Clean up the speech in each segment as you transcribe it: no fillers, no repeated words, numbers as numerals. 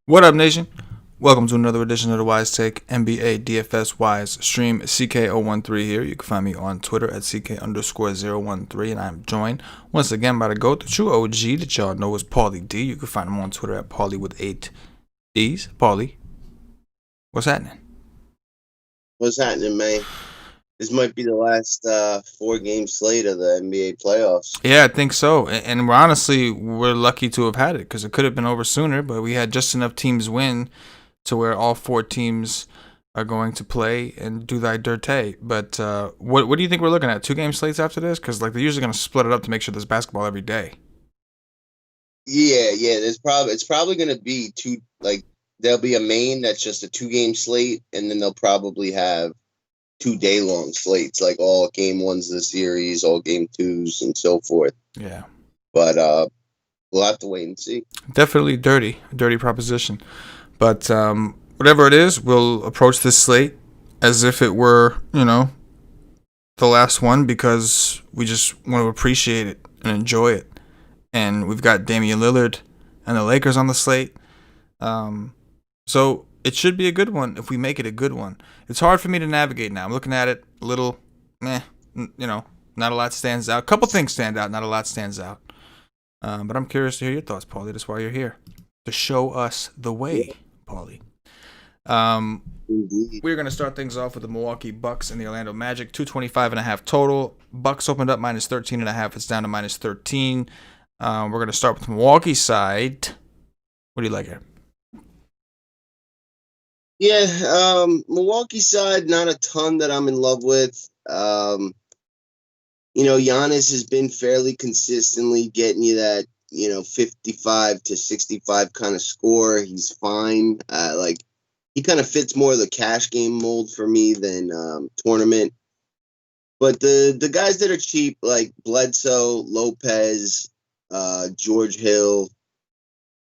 What up, nation? Welcome to another edition of the WiseTake NBA DFS Wise stream. CK013 here. You can find me on Twitter at CK_013, and I'm joined once again by the GOAT, the true OG that y'all know is Paulie D. You can find him on Twitter at Paulie with 8 D's. Paulie, what's happening? What's happening, man? This might be the last four-game slate of the NBA playoffs. Yeah, I think so. And we're lucky to have had it because it could have been over sooner, but we had just enough teams win to where all four teams are going to play and do thy dirty. But what do you think we're looking at? 2 game slates after this? Because they're usually going to split it up to make sure there's basketball every day. Yeah. It's probably going to be two. Like there'll be a main that's just a 2-game slate, and then they'll probably have 2-day-long slates, like all game ones of the series, all game twos, and so forth. Yeah. But we'll have to wait and see. Definitely dirty proposition. But whatever it is, we'll approach this slate as if it were, the last one because we just want to appreciate it and enjoy it. And we've got Damian Lillard and the Lakers on the slate. So it should be a good one if we make it a good one. It's hard for me to navigate now. I'm looking at it a little, not a lot stands out. A couple things stand out, not a lot stands out. But I'm curious to hear your thoughts, Paulie. That's why you're here, to show us the way, Paulie. We're going to start things off with the Milwaukee Bucks and the Orlando Magic. 225.5 total. Bucks opened up minus 13.5. It's down to minus 13. We're going to start with the Milwaukee side. What do you like here? Yeah, Milwaukee side, not a ton that I'm in love with. Giannis has been fairly consistently getting you that, 55 to 65 kind of score. He's fine. He kind of fits more of the cash game mold for me than tournament. But the guys that are cheap, like Bledsoe, Lopez, George Hill,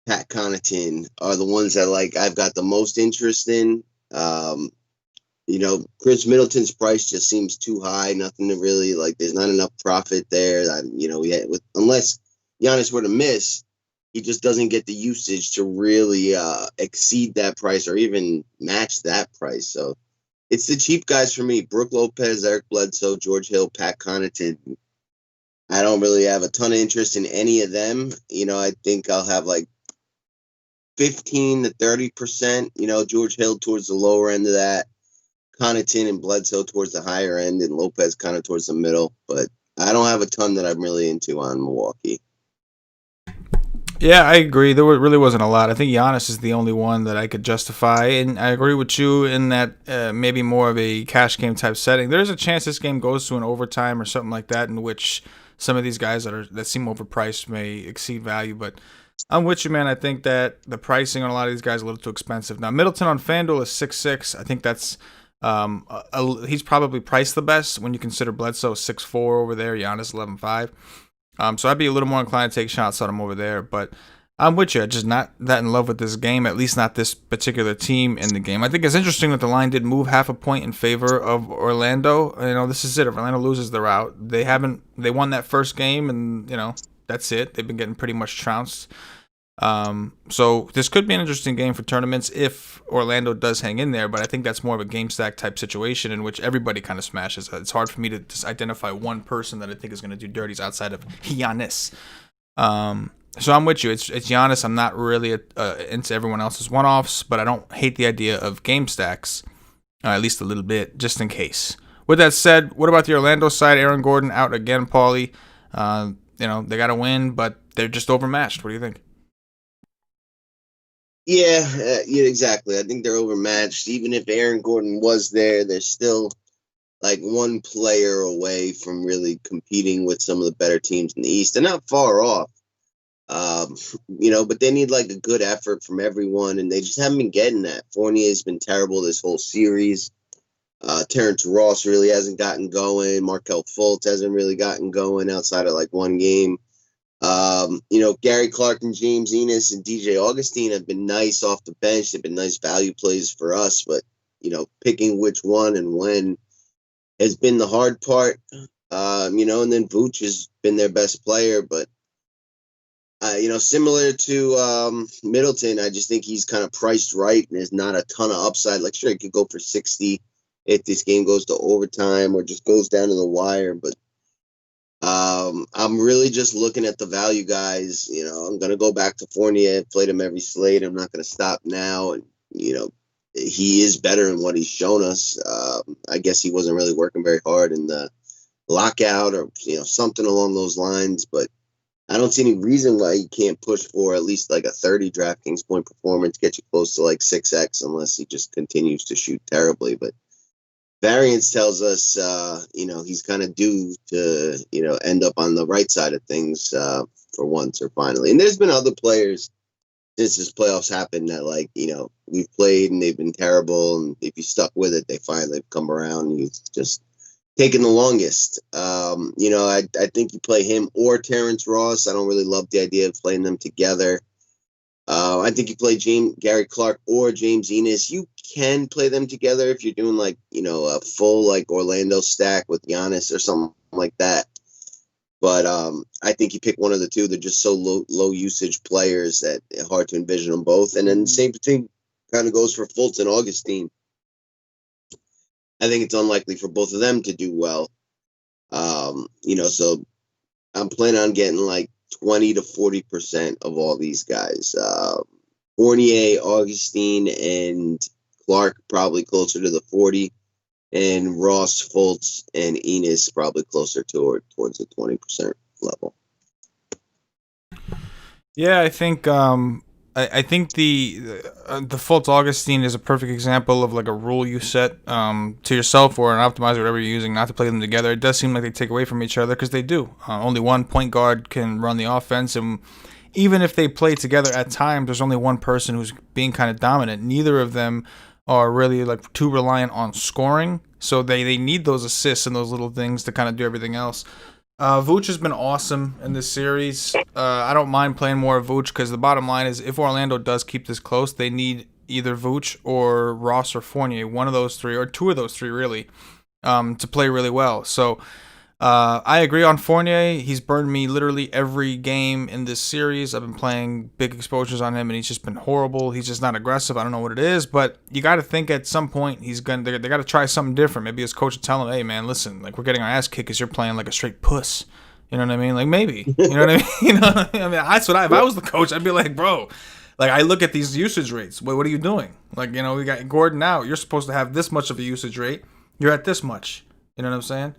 Pat Connaughton, are the ones that I've got the most interest in. Chris Middleton's price just seems too high. Nothing to really there's not enough profit there. Unless Giannis were to miss, he just doesn't get the usage to really exceed that price or even match that price. So it's the cheap guys for me: Brook Lopez, Eric Bledsoe, George Hill, Pat Connaughton. I don't really have a ton of interest in any of them. I think I'll have 15 to 30%. George Hill towards the lower end of that. Connaughton and Bledsoe towards the higher end, and Lopez kind of towards the middle. But I don't have a ton that I'm really into on Milwaukee. Yeah, I agree. There really wasn't a lot. I think Giannis is the only one that I could justify, and I agree with you in that maybe more of a cash game type setting. There's a chance this game goes to an overtime or something like that, in which some of these guys that seem overpriced may exceed value. But I'm with you, man. I think that the pricing on a lot of these guys is a little too expensive. Now, Middleton on FanDuel is 6'6". I think that's he's probably priced the best when you consider Bledsoe 6'4" over there, Giannis 11'5". So I'd be a little more inclined to take shots on him over there, but I'm with you. Just not that in love with this game, at least not this particular team in the game. I think it's interesting that the line did move half a point in favor of Orlando. This is it. If Orlando loses, they're out. They won that first game, and that's it. They've been getting pretty much trounced. So this could be an interesting game for tournaments if Orlando does hang in there, but I think that's more of a game stack type situation in which everybody kind of smashes. It's hard for me to just identify one person that I think is going to do dirties outside of Giannis. So I'm with you. It's Giannis. I'm not really into everyone else's one-offs, but I don't hate the idea of game stacks, at least a little bit, just in case. With that said, what about the Orlando side? Aaron Gordon out again, Paulie. They got to win, but they're just overmatched. What do you think? Yeah, exactly. I think they're overmatched. Even if Aaron Gordon was there, they're still one player away from really competing with some of the better teams in the East. They're not far off, but they need a good effort from everyone, and they just haven't been getting that. Fournier's been terrible this whole series. Terrence Ross really hasn't gotten going. Markelle Fultz hasn't really gotten going outside of one game. Gary Clark and James Enos and DJ Augustine have been nice off the bench. They've been nice value plays for us, but picking which one and when has been the hard part. And then Vooch has been their best player, but Similar to Middleton, I just think he's kind of priced right, and there's not a ton of upside. Like, sure, he could go for 60 if this game goes to overtime or just goes down to the wire. But I'm really just looking at the value guys. I'm going to go back to Fournier. I've played him every slate. I'm not going to stop now. And, he is better in what he's shown us. I guess he wasn't really working very hard in the lockout or, something along those lines. But I don't see any reason why he can't push for at least like a 30 DraftKings point performance, get you close to like 6x, unless he just continues to shoot terribly. But variance tells us, he's kind of due to, end up on the right side of things for once or finally. And there's been other players since this playoffs happened that, like, we've played and they've been terrible. And if you stuck with it, they finally come around and you just taking the longest. I think you play him or Terrence Ross. I don't really love the idea of playing them together. I think you play Gary Clark or James Enos. You can play them together if you're doing like, a full like Orlando stack with Giannis or something like that. But I think you pick one of the two. They're just so low usage players that it's hard to envision them both. And then the same thing kind of goes for Fultz and Augustine. I think it's unlikely for both of them to do well. So I'm planning on getting like 20 to 40% of all these guys. Fournier, Augustine, and Clark probably closer to the 40, and Ross, Fultz, and Enos probably closer towards the 20% level. Yeah, I think I think the Fultz Augustine is a perfect example of like a rule you set to yourself or an optimizer, whatever you're using, not to play them together. It does seem like they take away from each other because they do. Only one point guard can run the offense, and even if they play together at times, there's only one person who's being kind of dominant. Neither of them are really like too reliant on scoring, so they need those assists and those little things to kind of do everything else. Vooch has been awesome in this series. I don't mind playing more of Vooch because the bottom line is if Orlando does keep this close, they need either Vooch or Ross or Fournier, one of those three, or two of those three really, to play really well. So I agree on Fournier. He's burned me literally every game in this series. I've been playing big exposures on him, and he's just been horrible. He's just not aggressive. I don't know what it is, but you got to think at some point they got to try something different. Maybe his coach will tell him, "Hey, man, listen, like we're getting our ass kicked because you're playing like a straight puss." You know what I mean? Like maybe. You know what I mean? That's what if I was the coach, I'd be like, bro. Like I look at these usage rates. What are you doing? Like we got Gordon out. You're supposed to have this much of a usage rate. You're at this much. You know what I'm saying?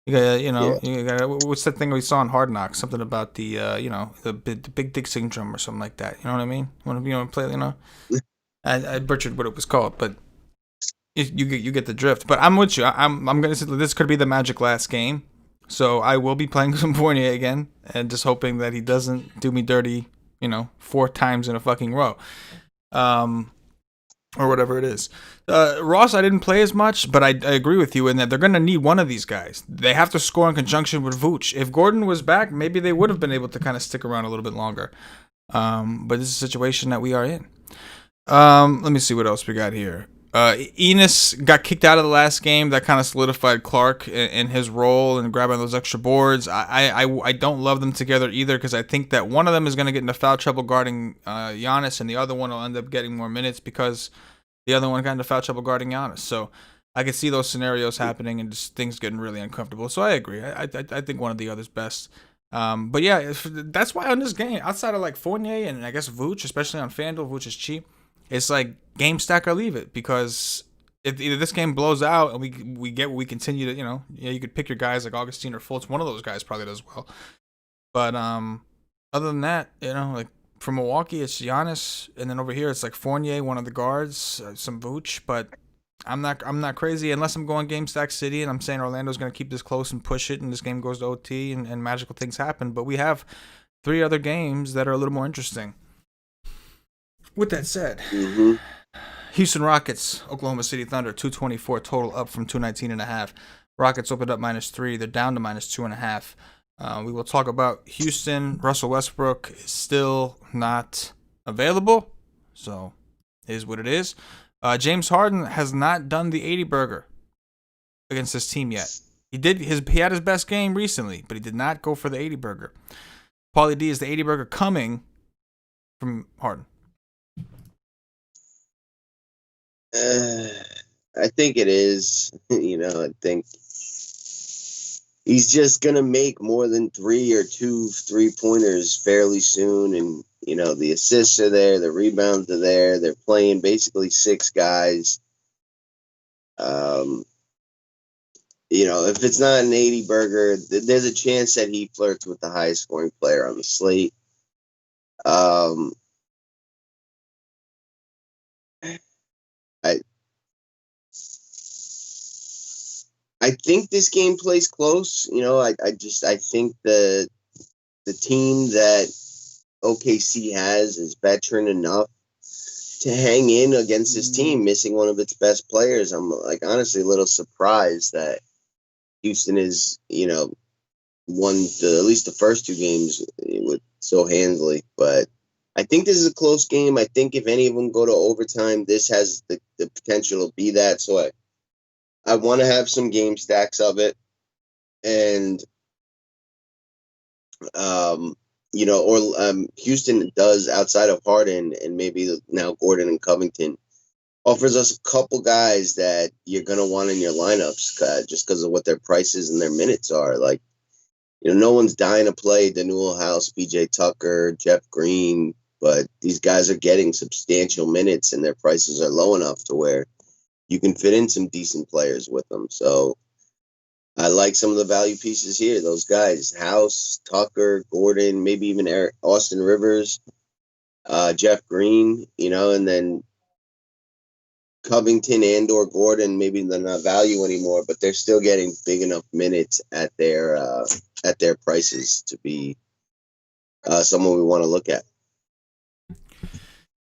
You got what's that thing we saw in Hard Knocks? Something about the the big dick syndrome or something like that. You know what I mean? Want to play? I butchered what it was called, but you get the drift. But I'm with you. I'm gonna say this could be the magic last game, so I will be playing some Fournier again and just hoping that he doesn't do me dirty. 4 times in a fucking row. Or whatever it is. Ross, I didn't play as much, but I agree with you in that they're going to need one of these guys. They have to score in conjunction with Vooch. If Gordon was back, maybe they would have been able to kind of stick around a little bit longer. But this is a situation that we are in. Let me see what else we got here. Enos got kicked out of the last game. That kind of solidified Clark in his role and grabbing those extra boards. I don't love them together either because I think that one of them is going to get into foul trouble guarding Giannis, and the other one will end up getting more minutes because the other one got into foul trouble guarding Giannis. So I could see those scenarios happening and just things getting really uncomfortable. So I agree. I think one of the other's best. But yeah, that's why on this game, outside of like Fournier and I guess Vooch, especially on FanDuel, Vooch is cheap. It's like game stack or leave it because if either this game blows out and we get what we continue to you could pick your guys like Augustine or Fultz. One of those guys probably does well. But other than that, like for Milwaukee it's Giannis, and then over here it's like Fournier, one of the guards, some Vooch. But I'm not crazy unless I'm going game stack city and I'm saying Orlando's going to keep this close and push it and this game goes to OT and magical things happen. But we have 3 other games that are a little more interesting. With that said, Houston Rockets, Oklahoma City Thunder, 224 total, up from 219.5. Rockets opened up -3. They're down to -2.5. We will talk about Houston. Russell Westbrook is still not available, so it is what it is. James Harden has not done the 80 burger against this team yet. He had his best game recently, but he did not go for the 80 burger. Paulie D, is the 80 burger coming from Harden? I think it is. I think he's just gonna make more than 3 or 2 3-pointers fairly soon, and the assists are there, the rebounds are there. They're playing basically 6 guys. If it's not an 80 burger, there's a chance that he flirts with the highest scoring player on the slate. I I think this game plays close. I think the team that OKC has is veteran enough to hang in against this team, missing one of its best players. I'm honestly a little surprised that Houston is, won at least the first 2 games with so handily. But I think this is a close game. I think if any of them go to overtime, this has the potential to be that. So I want to have some game stacks of it. And, Houston does, outside of Harden and maybe now Gordon and Covington, offers us a couple guys that you're going to want in your lineups just because of what their prices and their minutes are. No one's dying to play Danuel House, PJ Tucker, Jeff Green, but these guys are getting substantial minutes and their prices are low enough to where you can fit in some decent players with them. So I like some of the value pieces here. Those guys, House, Tucker, Gordon, maybe even Austin Rivers, Jeff Green, and then Covington and or Gordon. Maybe they're not value anymore, but they're still getting big enough minutes at their prices to be someone we want to look at.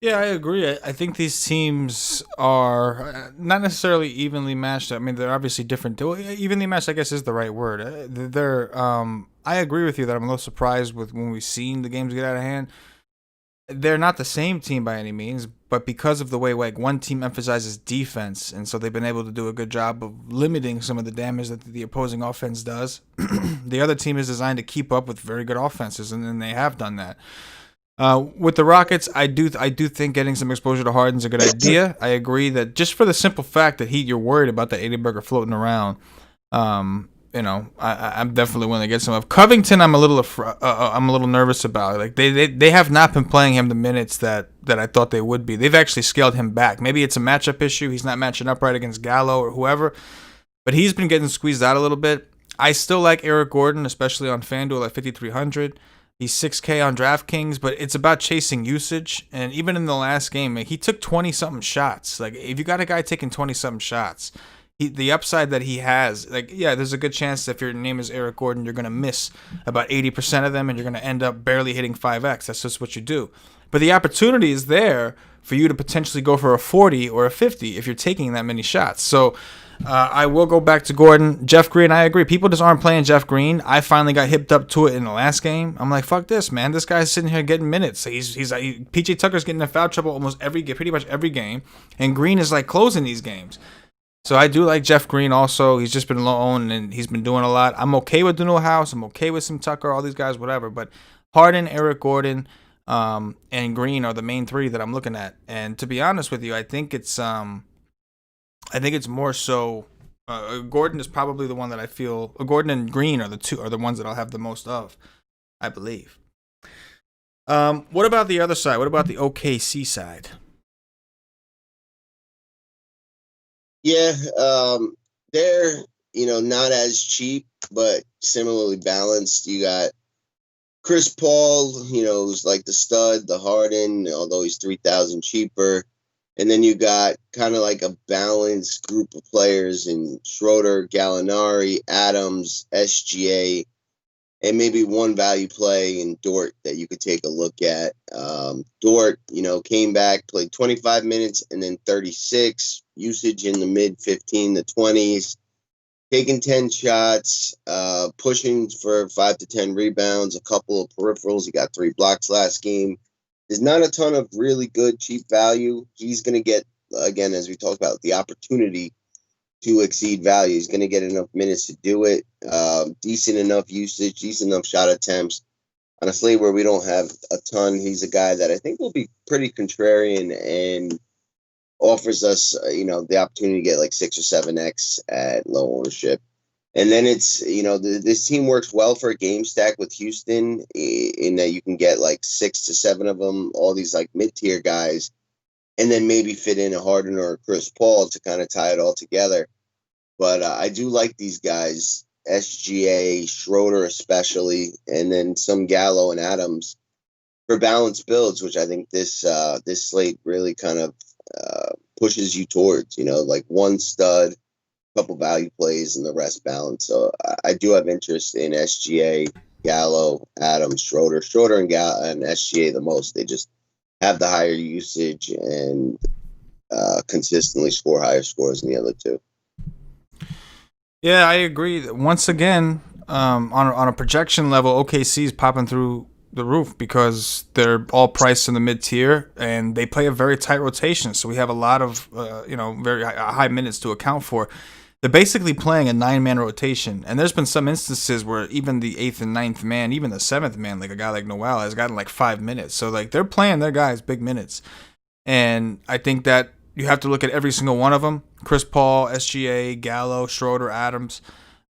Yeah, I agree. I think these teams are not necessarily evenly matched. I mean, they're obviously different. Evenly matched, I guess, is the right word. I agree with you that I'm a little surprised with when we've seen the games get out of hand. They're not the same team by any means, but because of the way one team emphasizes defense, and so they've been able to do a good job of limiting some of the damage that the opposing offense does. The other team is designed to keep up with very good offenses, and then they have done that. With the Rockets, I do think getting some exposure to Harden's a good idea. I agree that just for the simple fact that you're worried about the 80 burger floating around. I'm definitely willing to get some of Covington. I'm a little nervous about. Like they have not been playing him the minutes that I thought they would be. They've actually scaled him back. Maybe it's a matchup issue. He's not matching up right against Gallo or whoever, but he's been getting squeezed out a little bit. I still like Eric Gordon, especially on FanDuel at 5,300. He's 6K on DraftKings, but it's about chasing usage. And even in the last game, he took 20-something shots. Like, if you got a guy taking 20-something shots, the upside that he has, there's a good chance that if your name is Eric Gordon, you're going to miss about 80% of them, and you're going to end up barely hitting 5X. That's just what you do. But the opportunity is there for you to potentially go for a 40 or a 50 if you're taking that many shots. So I will go back to Gordon. Jeff Green, I agree. People just aren't playing Jeff Green. I finally got hipped up to it in the last game. I'm like, fuck this, man. This guy's sitting here getting minutes. PJ Tucker's getting in foul trouble pretty much every game, and Green is like closing these games. So I do like Jeff Green also. He's just been low owned and he's been doing a lot. I'm okay with Danuel House. I'm okay with some Tucker, all these guys, whatever. But Harden, Eric Gordon, and Green are the main 3 that I'm looking at. And to be honest with you, I think it's more so Gordon is probably the one that I feel. Gordon and Green are the ones that I'll have the most of, I believe. What about the other side? What about the OKC side? Yeah, they're not as cheap, but similarly balanced. You got Chris Paul, who's like the stud, the Harden, although he's 3,000 cheaper. And then you got kind of like a balanced group of players in Schroeder, Gallinari, Adams, SGA, and maybe one value play in Dort that you could take a look at. Dort, came back, played 25 minutes and then 36, usage in the mid 15 to 20s, taking 10 shots, pushing for 5 to 10 rebounds, a couple of peripherals. He got 3 blocks last game. There's not a ton of really good, cheap value. He's going to get, again, as we talked about, the opportunity to exceed value. He's going to get enough minutes to do it. Decent enough usage, decent enough shot attempts. on a slate where we don't have a ton, he's a guy that I think will be pretty contrarian and offers us, the opportunity to get like 6 or 7x at low ownership. And then it's, this team works well for a game stack with Houston in that you can get like 6 to 7 of them, all these like mid-tier guys, and then maybe fit in a Harden or a Chris Paul to kind of tie it all together. But I do like these guys, SGA, Schroeder especially, and then some Gallo and Adams for balanced builds, which I think this slate really kind of pushes you towards, like one stud, couple value plays, and the rest balance. So I do have interest in SGA, Gallo, Adams, Schroeder, and SGA the most. They just have the higher usage and consistently score higher scores than the other two. Yeah, I agree. Once again, on a projection level, OKC is popping through the roof because they're all priced in the mid tier and they play a very tight rotation. So we have a lot of very high minutes to account for. They're basically playing a 9-man rotation, and there's been some instances where even the 8th and 9th man, even the 7th man, like a guy like Noel, has gotten like 5 minutes. So like they're playing their guys big minutes, and I think that you have to look at every single one of them: Chris Paul, SGA, Gallo, Schroeder, Adams.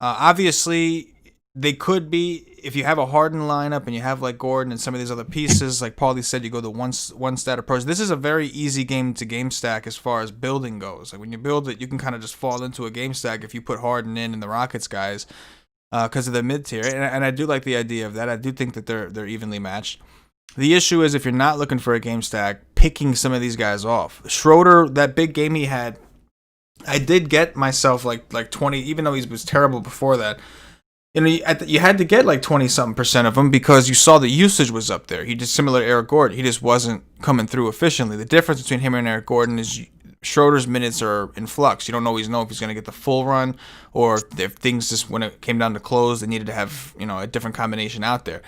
Obviously, they could be, if you have a Harden lineup and you have like Gordon and some of these other pieces, like Paulie said, you go the one stat approach. This is a very easy game to game stack as far as building goes. Like when you build it, you can kind of just fall into a game stack if you put Harden in and the Rockets guys because of the mid tier. And I do like the idea of that. I do think that they're evenly matched. The issue is if you're not looking for a game stack, picking some of these guys off. Schroeder, that big game he had, I did get myself like 20, even though he was terrible before that. You had to get like 20-something% of them because you saw the usage was up there. He just similar to Eric Gordon. He just wasn't coming through efficiently. The difference between him and Eric Gordon is Schroeder's minutes are in flux. You don't always know if he's going to get the full run or if things just, when it came down to close, they needed to have a different combination out there.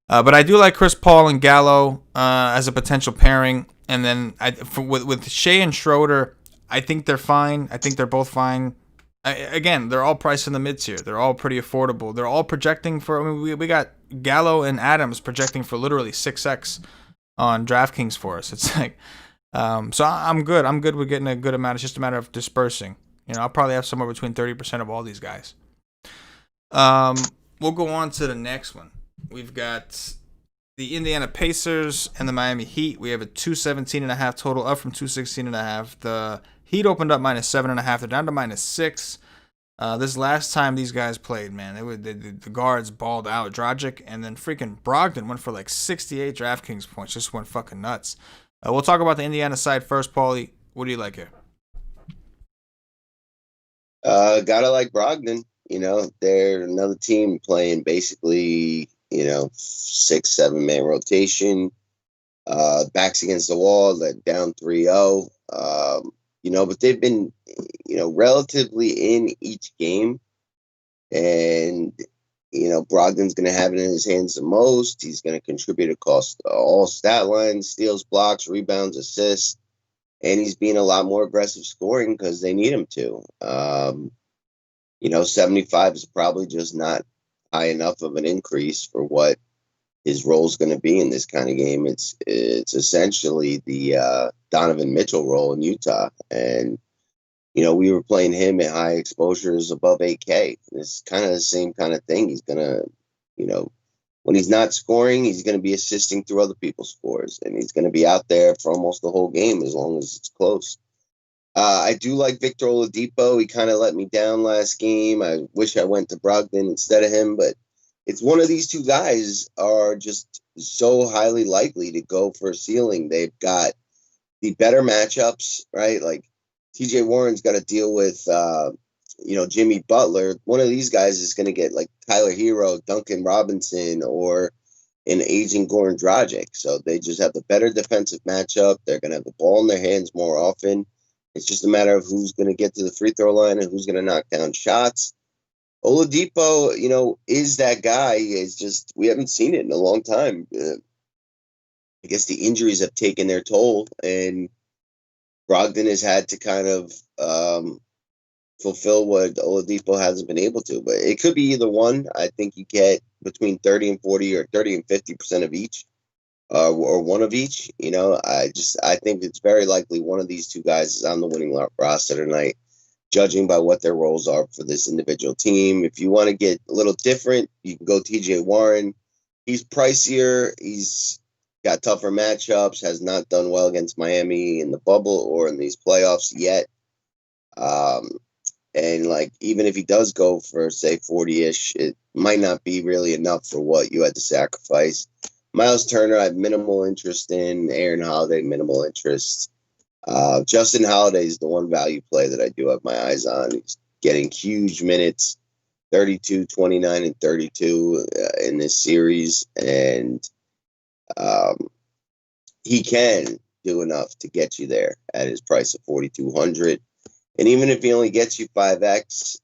But I do like Chris Paul and Gallo as a potential pairing. And then with Shea and Schroeder, I think they're fine. I think they're both fine. Again, they're all priced in the mid tier. They're all pretty affordable. They're all projecting for. I mean, we got Gallo and Adams projecting for literally 6x on DraftKings for us. It's like, so I'm good. I'm good with getting a good amount. It's just a matter of dispersing. I'll probably have somewhere between 30% of all these guys. We'll go on to the next one. We've got the Indiana Pacers and the Miami Heat. We have a 217.5 total, up from 216.5. The Heat opened up -7.5. They're down to -6. This last time these guys played, man, the guards balled out. Dragic and then freaking Brogdon went for like 68 DraftKings points. Just went fucking nuts. We'll talk about the Indiana side first, Paulie. What do you like here? Gotta like Brogdon. They're another team playing basically, 6-7 man rotation. Backs against the wall. They're down 3-0. But they've been, relatively in each game. And, Brogdon's going to have it in his hands the most. He's going to contribute across all stat lines: steals, blocks, rebounds, assists. And he's being a lot more aggressive scoring because they need him to. 75 is probably just not high enough of an increase for what his role is going to be in this kind of game. It's essentially the Donovan Mitchell role in Utah. And, we were playing him at high exposures above 8K. It's kind of the same kind of thing. He's going to, when he's not scoring, he's going to be assisting through other people's scores. And he's going to be out there for almost the whole game as long as it's close. I do like Victor Oladipo. He kind of let me down last game. I wish I went to Brogdon instead of him, but it's one of these two guys are just so highly likely to go for a ceiling. They've got the better matchups, right? Like TJ Warren's got to deal with, Jimmy Butler. One of these guys is going to get like Tyler Hero, Duncan Robinson, or an aging Goran Dragic. So they just have the better defensive matchup. They're going to have the ball in their hands more often. It's just a matter of who's going to get to the free throw line and who's going to knock down shots. Oladipo, is that guy. It's just we haven't seen it in a long time. I guess the injuries have taken their toll, and Brogdon has had to kind of fulfill what Oladipo hasn't been able to. But it could be either one. I think you get between 30 and 40 or 30 and 50% of each, or one of each. I think it's very likely one of these two guys is on the winning roster tonight, judging by what their roles are for this individual team. If you want to get a little different, you can go TJ Warren. He's pricier. He's got tougher matchups, has not done well against Miami in the bubble or in these playoffs yet. And even if he does go for, say, 40-ish, it might not be really enough for what you had to sacrifice. Miles Turner, I have minimal interest in. Aaron Holiday, minimal interest. Justin Holiday is the one value play that I do have my eyes on. He's getting huge minutes, 32, 29, and 32 in this series. And he can do enough to get you there at his price of 4,200. And even if he only gets you 5X,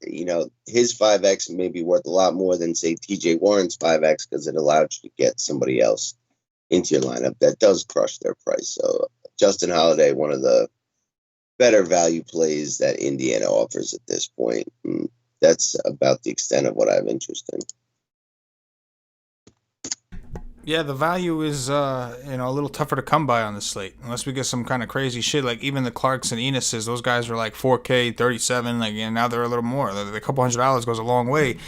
his 5X may be worth a lot more than, say, TJ Warren's 5X, because it allowed you to get somebody else into your lineup that does crush their price. So Justin Holiday, one of the better value plays that Indiana offers at this point. And that's about the extent of what I have interest in. Yeah, the value is a little tougher to come by on the slate unless we get some kind of crazy shit. Like even the Clarks and Enuses, those guys are like 4K, 37. Now they're a little more. The couple $100 goes a long way,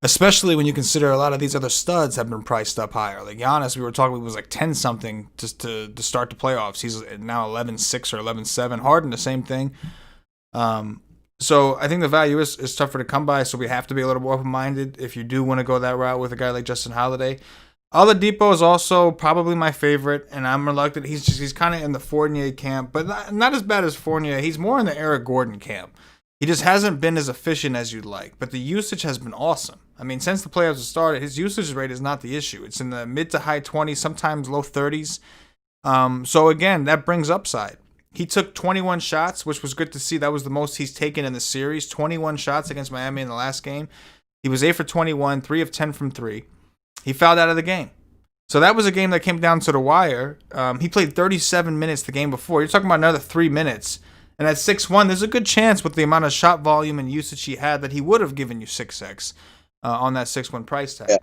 especially when you consider a lot of these other studs have been priced up higher. Like Giannis, we were talking, he was like 10 something just to start the playoffs. He's now 11.6 or 11.7. Harden, the same thing. So I think the value is tougher to come by. So we have to be a little more open-minded if you do want to go that route with a guy like Justin Holiday. Oladipo is also probably my favorite, and I'm reluctant. He's kind of in the Fournier camp, but not as bad as Fournier. He's more in the Eric Gordon camp. He just hasn't been as efficient as you'd like, but the usage has been awesome. I mean, since the playoffs have started, his usage rate is not the issue. It's in the mid to high 20s, sometimes low 30s. So again, that brings upside. He took 21 shots, which was good to see. That was the most he's taken in the series. 21 shots against Miami in the last game. He was 8 for 21, 3 of 10 from 3. He fouled out of the game. So that was a game that came down to the wire. He played 37 minutes the game before. You're talking about another 3 minutes. And at 6'1", there's a good chance with the amount of shot volume and usage he had that he would have given you 6X on that 6'1" price tag. Yeah.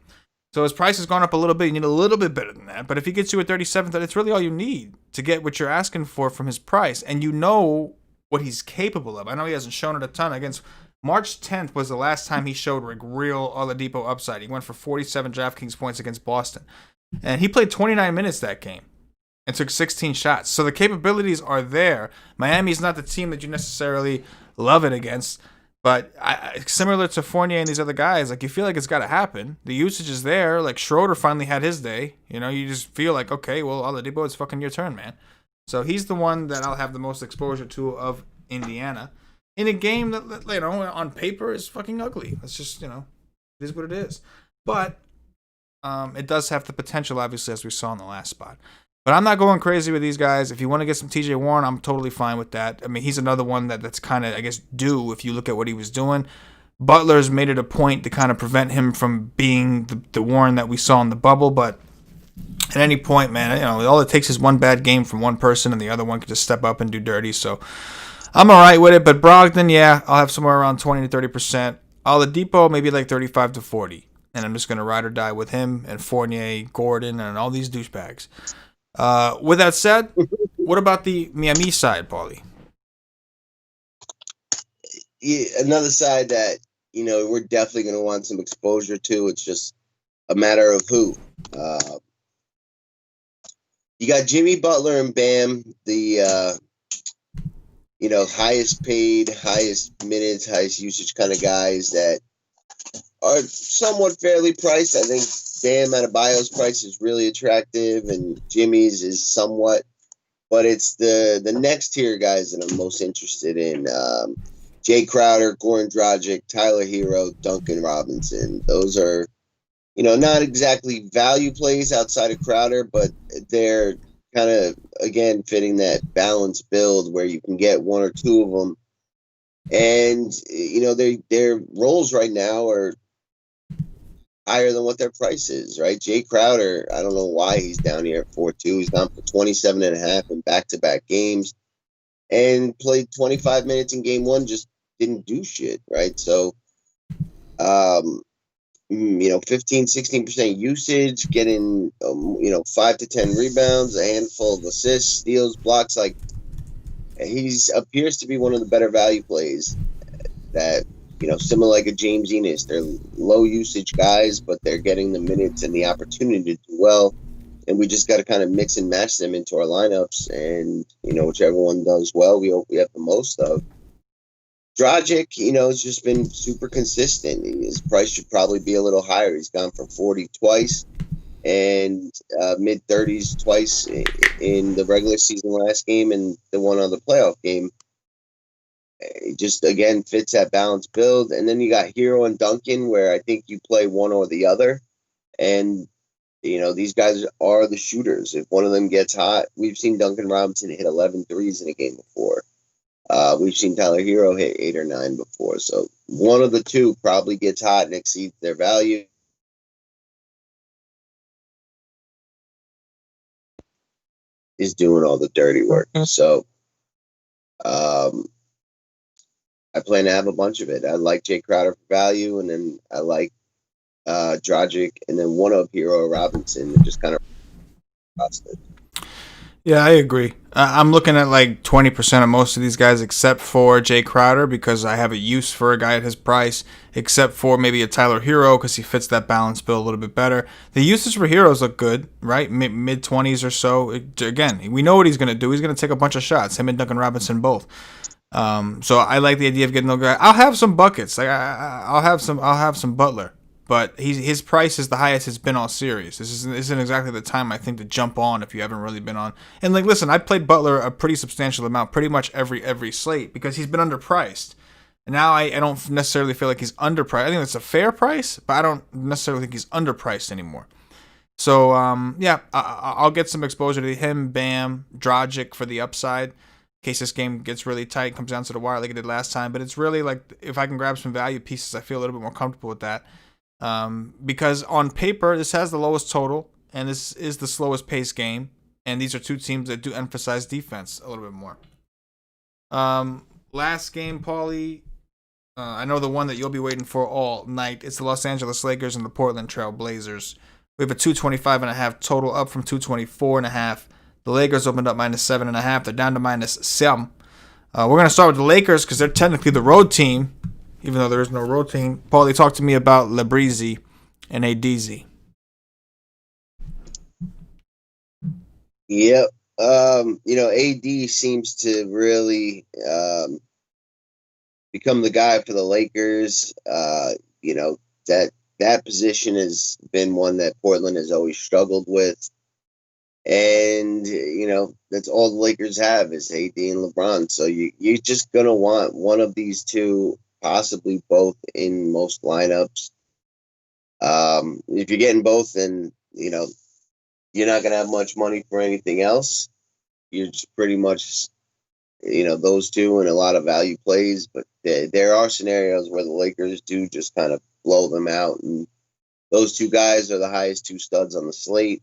So his price has gone up a little bit. You need a little bit better than that. But if he gets you at 37, that's really all you need to get what you're asking for from his price. And you know what he's capable of. I know he hasn't shown it a ton against... March 10th was the last time he showed real Oladipo upside. He went for 47 DraftKings points against Boston. And he played 29 minutes that game and took 16 shots. So the capabilities are there. Miami's not the team that you necessarily love it against. But similar to Fournier and these other guys, you feel like it's got to happen. The usage is there. Like Schroeder finally had his day. You just feel like, okay, well, Oladipo, it's fucking your turn, man. So he's the one that I'll have the most exposure to of Indiana. In a game that, on paper is fucking ugly. It's just, it is what it is. But it does have the potential, obviously, as we saw in the last spot. But I'm not going crazy with these guys. If you want to get some TJ Warren, I'm totally fine with that. I mean, he's another one that's kind of, I guess, due if you look at what he was doing. Butler's made it a point to kind of prevent him from being the Warren that we saw in the bubble. But at any point, man, all it takes is one bad game from one person and the other one can just step up and do dirty. So I'm all right with it, but Brogdon, yeah, I'll have somewhere around 20 to 30%. Oladipo, maybe like 35 to 40. And I'm just going to ride or die with him and Fournier, Gordon, and all these douchebags. With that said, what about the Miami side, Paulie? Yeah, another side that, we're definitely going to want some exposure to. It's just a matter of who. You got Jimmy Butler and Bam, the... highest paid, highest minutes, highest usage kind of guys that are somewhat fairly priced. I think Bam Adebayo's price is really attractive and Jimmy's is somewhat, but it's the next tier guys that I'm most interested in. Jay Crowder, Goran Dragic, Tyler Hero, Duncan Robinson. Those are, not exactly value plays outside of Crowder, but they're kind of, again, fitting that balanced build where you can get one or two of them. And, their roles right now are higher than what their price is, right? Jay Crowder, I don't know why he's down here at 4-2. He's gone for 27.5 in back-to-back games and played 25 minutes in game one, just didn't do shit, right? So, 15, 16% usage, getting 5 to 10 rebounds, a handful of assists, steals, blocks. Like, he's appears to be one of the better value plays that, similar like a James Enos. They're low usage guys, but they're getting the minutes and the opportunity to do well. And we just got to kind of mix and match them into our lineups. And, whichever one does well, we hope we have the most of. Dragic, has just been super consistent. His price should probably be a little higher. He's gone for 40 twice and mid 30s twice in the regular season last game and the one on the playoff game. It just, again, fits that balanced build. And then you got Hero and Duncan, where I think you play one or the other. And, these guys are the shooters. If one of them gets hot, we've seen Duncan Robinson hit 11 threes in a game before. We've seen Tyler Hero hit 8 or 9 before. So one of the two probably gets hot and exceeds their value. Is doing all the dirty work. So I plan to have a bunch of it. I like Jay Crowder for value, and then I like Dragic, and then one of Hero Robinson just kind of constant. Yeah, I agree. I'm looking at like 20% of most of these guys, except for Jay Crowder, because I have a use for a guy at his price, except for maybe a Tyler Hero, because he fits that balance bill a little bit better. The uses for Heroes look good, right? Mid 20s or so. Again, we know what he's going to do. He's going to take a bunch of shots, him and Duncan Robinson both. So I like the idea of getting those guys. I'll have some buckets. Like I'll have some Butler. But his price is the highest it's been all series. This isn't exactly the time, I think, to jump on if you haven't really been on. And like, listen, I played Butler a pretty substantial amount, pretty much every slate, because he's been underpriced. And now I don't necessarily feel like he's underpriced. I think that's a fair price, but I don't necessarily think he's underpriced anymore. So yeah, I'll get some exposure to him, Bam, Dragic for the upside, in case this game gets really tight, comes down to the wire like it did last time. But it's really like, if I can grab some value pieces, I feel a little bit more comfortable with that. Because on paper, this has the lowest total, and this is the slowest pace game, and these are two teams that do emphasize defense a little bit more. Last game, Paulie, I know the one that you'll be waiting for all night. It's the Los Angeles Lakers and the Portland Trail Blazers. We have a 225.5 total, up from 224.5. The Lakers opened up -7.5. They're down to -7. We're going to start with the Lakers because they're technically the road team, even though there is no road team. Paulie, talk to me about Labrizzi and ADZ. Yep. AD seems to really become the guy for the Lakers. That position has been one that Portland has always struggled with. And, that's all the Lakers have is AD and LeBron. So you're just going to want one of these two, possibly both in most lineups. If you're getting both, then, you're not going to have much money for anything else. You're just pretty much, those two and a lot of value plays. But there are scenarios where the Lakers do just kind of blow them out. And those two guys are the highest two studs on the slate.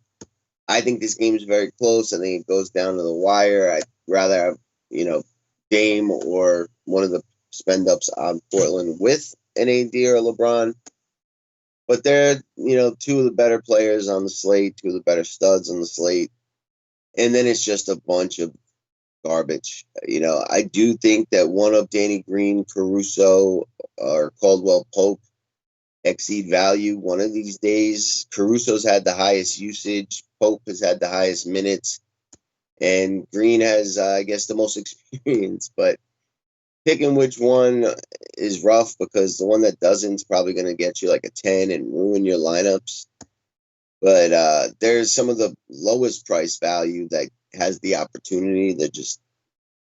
I think this game is very close. I think it goes down to the wire. I'd rather have, Dame or one of the spend-ups on Portland with an AD or a LeBron. But they're, two of the better players on the slate, two of the better studs on the slate. And then it's just a bunch of garbage. I do think that one of Danny Green, Caruso, or Caldwell Pope exceed value one of these days. Caruso's had the highest usage. Pope has had the highest minutes. And Green has, I guess, the most experience. But picking which one is rough because the one that doesn't is probably going to get you like a 10 and ruin your lineups. But there's some of the lowest price value that has the opportunity. They're just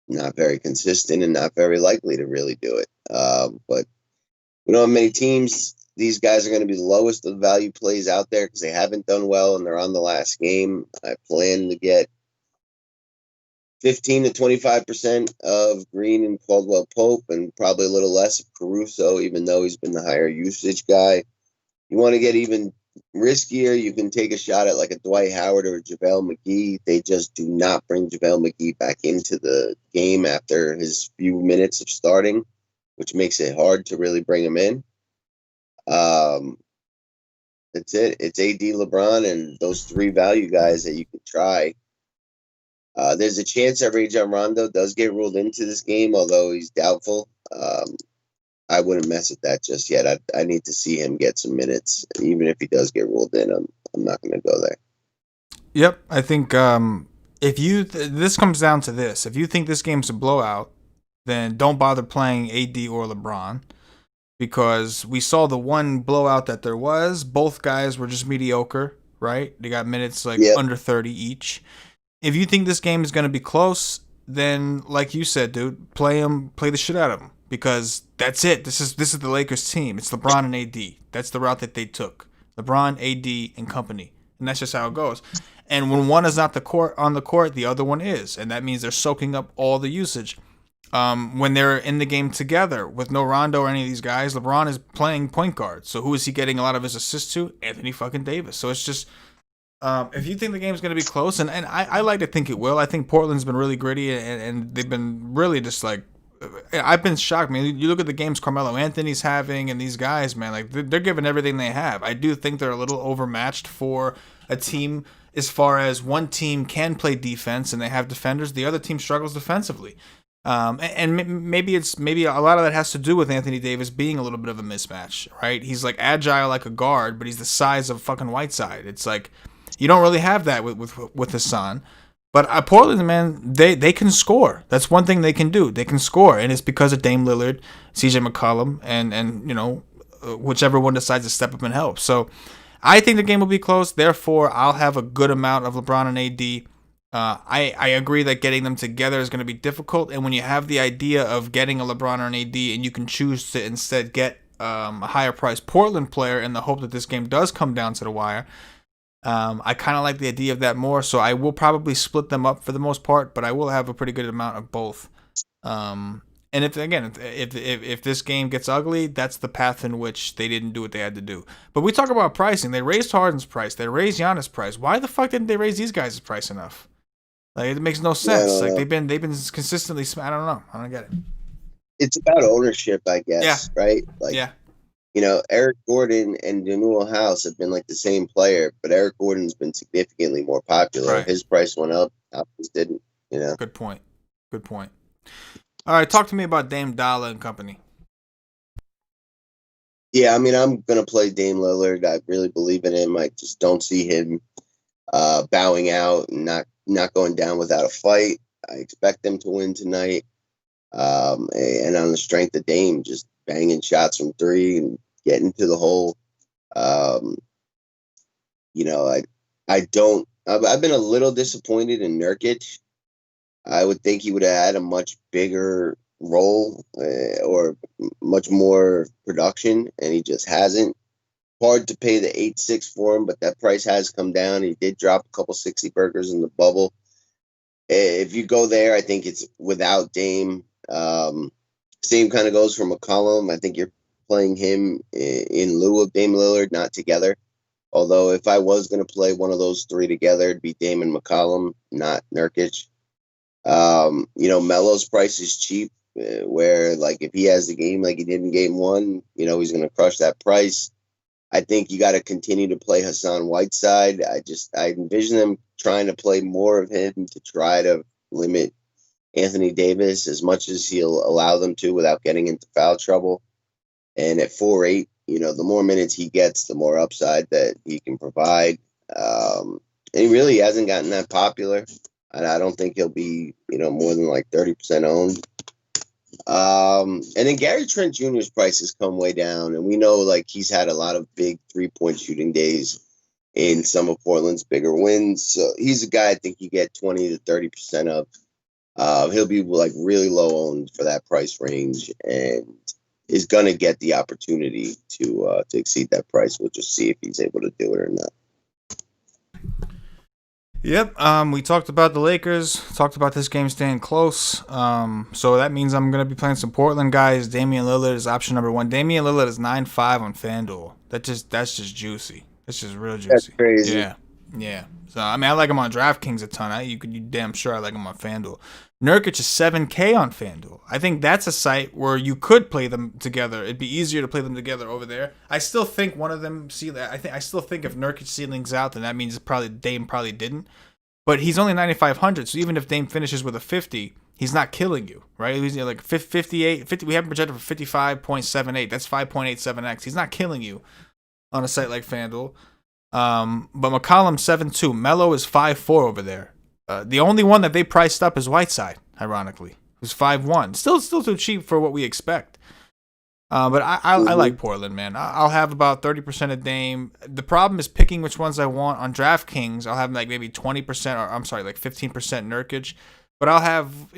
not very consistent and not very likely to really do it. But we don't have many teams. These guys are going to be the lowest of the value plays out there because they haven't done well and they're on the last game. I plan to get 15 to 25% of Green and Caldwell Pope and probably a little less of Caruso, even though he's been the higher usage guy. You want to get even riskier, you can take a shot at like a Dwight Howard or a JaVale McGee. They just do not bring JaVale McGee back into the game after his few minutes of starting, which makes it hard to really bring him in. That's it. It's AD, LeBron, and those three value guys that you can try. There's a chance that Rajon Rondo does get ruled into this game, although he's doubtful. I wouldn't mess with that just yet. I need to see him get some minutes. Even if he does get ruled in, I'm not going to go there. Yep, I think if you this comes down to this. If you think this game's a blowout, then don't bother playing AD or LeBron, because we saw the one blowout that there was. Both guys were just mediocre, right? They got minutes like under 30 each. If you think this game is going to be close, then like you said, dude, play the shit out of them, because that's it. This is the Lakers team. It's LeBron and AD. That's the route that they took. LeBron, AD, and company, and that's just how it goes. And when one is not on the court, the other one is, and that means they're soaking up all the usage. When they're in the game together with no Rondo or any of these guys, LeBron is playing point guard. So who is he getting a lot of his assists to? Anthony fucking Davis. So it's just, if you think the game's going to be close, and I like to think it will. I think Portland's been really gritty, and they've been really just like, I've been shocked, man. You look at the games Carmelo Anthony's having, and these guys, man, like they're giving everything they have. I do think they're a little overmatched for a team, as far as one team can play defense and they have defenders, the other team struggles defensively. Maybe a lot of that has to do with Anthony Davis being a little bit of a mismatch, right? He's like agile like a guard, but he's the size of fucking Whiteside. It's like you don't really have that with Hassan. But Portland, man, they can score. That's one thing they can do. They can score, and it's because of Dame Lillard, CJ McCollum, and whichever one decides to step up and help. So I think the game will be close. Therefore, I'll have a good amount of LeBron and AD. I agree that getting them together is going to be difficult. And when you have the idea of getting a LeBron or an AD, and you can choose to instead get a higher priced Portland player in the hope that this game does come down to the wire, I kind of like the idea of that more. So I will probably split them up for the most part, but I will have a pretty good amount of both. And if this game gets ugly, that's the path in which they didn't do what they had to do. But we talk about pricing. They raised Harden's price. They raised Giannis' price. Why the fuck didn't they raise these guys' price enough? Like, it makes no sense. Like they've been consistently. I don't know. I don't get it. It's about ownership, I guess. Yeah. Right? Like, yeah. Eric Gordon and Danuel House have been like the same player, but Eric Gordon's been significantly more popular. Right. His price went up. House didn't. Good point. All right, talk to me about Dame Dollar and company. Yeah, I mean, I'm going to play Dame Lillard. I really believe in him. I just don't see him bowing out and not going down without a fight. I expect them to win tonight. And on the strength of Dame, just banging shots from three and getting to the hole. I've been a little disappointed in Nurkic. I would think he would have had a much bigger role or much more production, and he just hasn't. Hard to pay the 8.6 for him, but that price has come down. He did drop a couple 60 burgers in the bubble. If you go there, I think it's without Dame. Same kind of goes for McCollum. I think you're playing him in lieu of Dame Lillard, not together. Although if I was going to play one of those three together, it'd be Dame and McCollum, not Nurkic. Melo's price is cheap, where like if he has the game like he did in game one, he's going to crush that price. I think you got to continue to play Hassan Whiteside. I envision them trying to play more of him to try to limit Anthony Davis as much as he'll allow them to without getting into foul trouble. And at 4.8, the more minutes he gets, the more upside that he can provide. And he really hasn't gotten that popular. And I don't think he'll be, more than like 30% owned. And then Gary Trent Jr.'s price has come way down. And we know like he's had a lot of big 3-point shooting days in some of Portland's bigger wins. So he's a guy I think you get 20 to 30% of. He'll be like really low owned for that price range and is going to get the opportunity to exceed that price. We'll just see if he's able to do it or not. Yep. We talked about the Lakers, talked about this game staying close. So that means I'm going to be playing some Portland guys. Damian Lillard is option number 1. Damian Lillard is 9.5 on FanDuel. That's just juicy. It's just real juicy. That's crazy. Yeah. Yeah. So I mean, I like him on DraftKings a ton. You damn sure I like him on FanDuel. Nurkic is 7K on FanDuel. I think that's a site where you could play them together. It'd be easier to play them together over there. I still think one of them I still think if Nurkic ceilings out, then that means probably Dame probably didn't. But he's only 9,500, so even if Dame finishes with a 50, he's not killing you, right? He's like 58, 50. We have him projected for 55.78. That's 5.87x. He's not killing you on a site like FanDuel. But McCollum 7.2. Melo is 5.4 over there. The only one that they priced up is Whiteside, ironically, who's 5.1. Still too cheap for what we expect. But I like Portland, man. I'll have about 30% of Dame. The problem is picking which ones I want on DraftKings. I'll have like maybe 20%, or I'm sorry, like 15% Nurkic. But I'll have,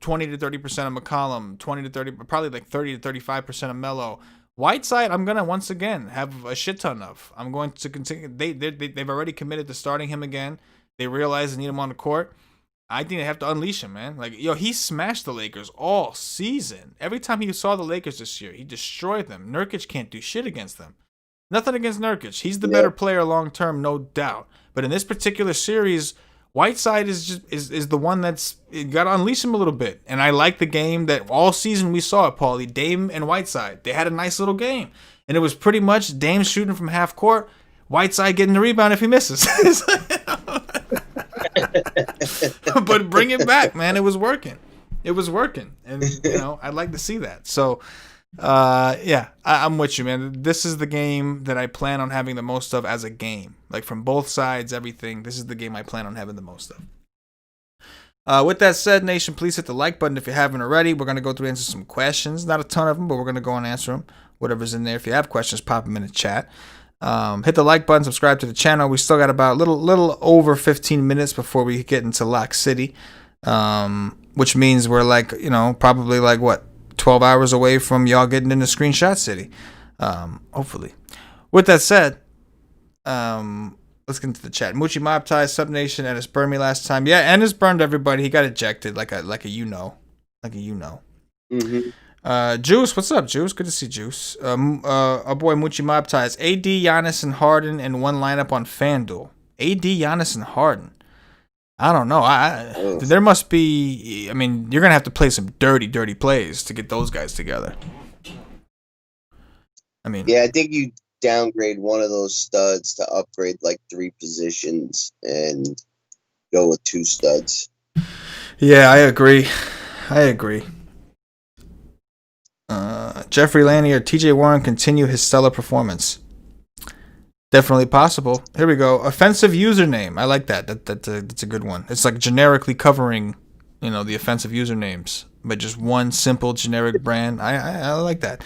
20 to 30% of McCollum, 20 to 30, probably like 30 to 35% of Melo. Whiteside, I'm gonna once again have a shit ton of. I'm going to continue. They've already committed to starting him again. They realize they need him on the court. I think they have to unleash him, man. Like, he smashed the Lakers all season. Every time he saw the Lakers this year, he destroyed them. Nurkic can't do shit against them. Nothing against Nurkic. He's the better player long term, no doubt. But in this particular series, Whiteside is the one that's got to unleash him a little bit. And I like the game that all season we saw it, Paulie. Dame and Whiteside. They had a nice little game. And it was pretty much Dame shooting from half court, Whiteside getting the rebound if he misses. But bring it back, man. It was working. And, I'd like to see that. So, I'm with you, man. This is the game that I plan on having the most of as a game. Like, from both sides, everything. This is the game I plan on having the most of. With that said, Nation, please hit the like button if you haven't already. We're going to go through and answer some questions. Not a ton of them, but we're going to go and answer them. Whatever's in there. If you have questions, pop them in the chat. Hit the like button, subscribe to the channel. We still got about a little over 15 minutes before we get into Lock City, which means we're like, probably like 12 hours away from y'all getting into Screenshot City, hopefully. With that said, let's get into the chat. Moochie Mob Ties, Sub Nation, Ennis burned me last time. Yeah, Ennis burned everybody. He got ejected like a Mm-hmm. Juice, what's up, Juice? Good to see Juice. Our boy Moochie Mob Ties. AD, Giannis, and Harden in one lineup on FanDuel. AD, Giannis, and Harden. I don't know. There must be. I mean, you're gonna have to play some dirty plays to get those guys together. I mean, yeah, I think you downgrade one of those studs to upgrade like 3 positions and go with 2 studs. Yeah, I agree. Jeffrey Laney or TJ Warren continue his stellar performance. Definitely possible. Here we go. Offensive username. I like that. That's a good one. It's like generically covering, the offensive usernames, but just one simple generic brand. I like that.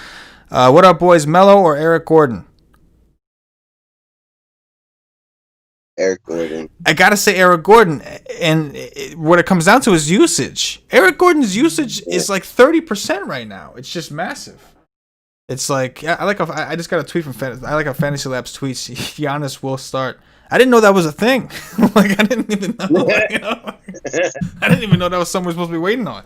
What up, boys? Melo or Eric Gordon? Eric Gordon. I gotta say Eric Gordon, and what it comes down to is usage. Eric Gordon's usage is like 30% right now. It's just massive. It's like I just got a tweet from I like how Fantasy Labs tweets Giannis will start. I didn't know that was a thing. Like I didn't even know. I didn't even know that was something we're supposed to be waiting on.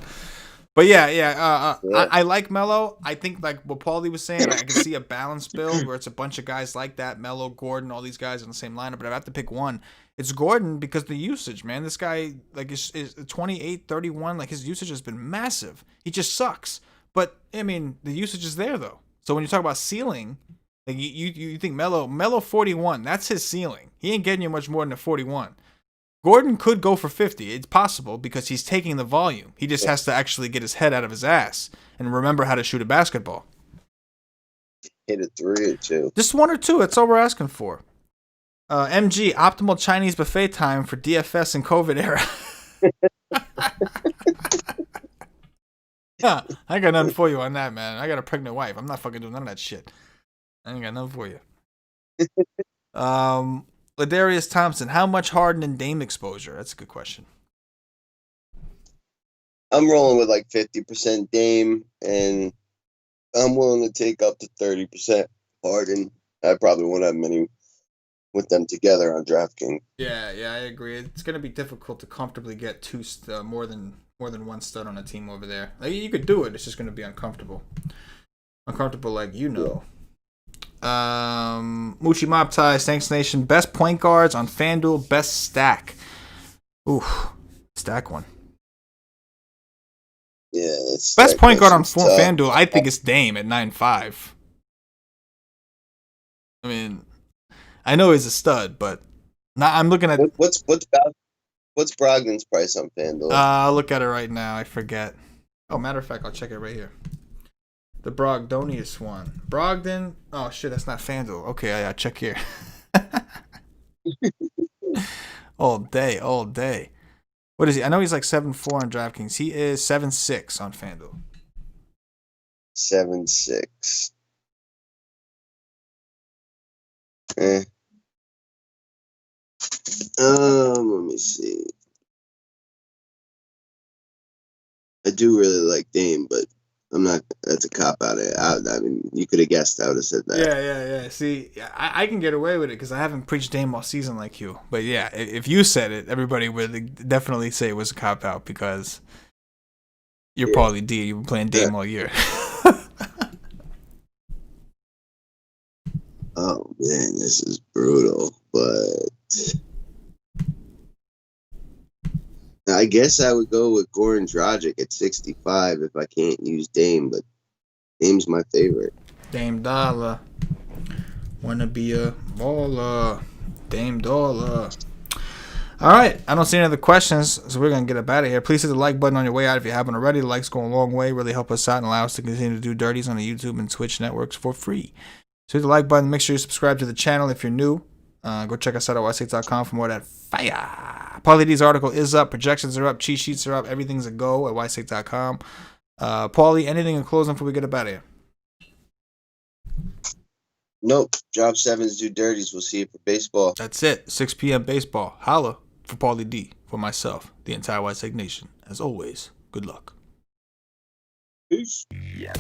But yeah. I like Melo. I think like what Paulie was saying, I can see a balanced build where it's a bunch of guys like that, Melo, Gordon, all these guys in the same lineup. But if I have to pick one, it's Gordon because the usage, man. This guy like is 28, 31. Like his usage has been massive. He just sucks. But I mean, the usage is there though. So when you talk about ceiling, like you think Melo 41, that's his ceiling. He ain't getting you much more than a 41. Gordon could go for 50. It's possible because he's taking the volume. He just has to actually get his head out of his ass and remember how to shoot a basketball. Hit a 3 or 2. Just 1 or 2. That's all we're asking for. MG, optimal Chinese buffet time for DFS and COVID era. I got nothing for you on that, man. I got a pregnant wife. I'm not fucking doing none of that shit. I ain't got nothing for you. Ladarius Thompson, how much Harden and Dame exposure? That's a good question. I'm rolling with like 50% Dame, and I'm willing to take up to 30% Harden. I probably won't have many with them together on DraftKings. Yeah, I agree. It's going to be difficult to comfortably get more than one stud on a team over there. Like, you could do it. It's just going to be uncomfortable. Uncomfortable, like . Moochie Mob Ties, thanks Nation. Best point guards on FanDuel, best stack. Ooh, stack one. Yeah, Best point guard on tough. FanDuel, I think it's Dame at 9.5. I mean, I know he's a stud, but I'm looking at. What's Brogdon's price on FanDuel? I'll look at it right now. I forget. Oh, matter of fact, I'll check it right here. The Brogdonius one. Brogdon. Oh shit, that's not FanDuel. Okay, yeah, check here. all day. What is he? I know he's like 7.4 on DraftKings. He is 7.6 on FanDuel. 7.6. Let me see. I do really like Dame, but I'm not. That's a cop out. I mean, you could have guessed I would have said that. Yeah. See, I can get away with it because I haven't preached Dame all season like you. But yeah, if you said it, everybody would definitely say it was a cop out because you're Paulie D. You've been playing Dame all year. Oh man, this is brutal. But I guess I would go with Goran Dragic at 65 if I can't use Dame, but Dame's my favorite. Dame Dollar. Wanna be a baller. Dame Dollar. All right. I don't see any other questions, so we're going to get up out of here. Please hit the like button on your way out if you haven't already. The likes go a long way. Really help us out and allow us to continue to do dirties on the YouTube and Twitch networks for free. So hit the like button. Make sure you subscribe to the channel if you're new. Go check us out at WiseTake.com for more of that fire. Paulie D's article is up. Projections are up. Cheat sheets are up. Everything's a go at WiseTake.com. Paulie, anything in closing before we get up out of here? Nope. Drop sevens, do dirties. We'll see you for baseball. That's it. 6 p.m. baseball. Holla for Paulie D, for myself, the entire WiseTake Nation. As always, good luck. Peace. Yeah.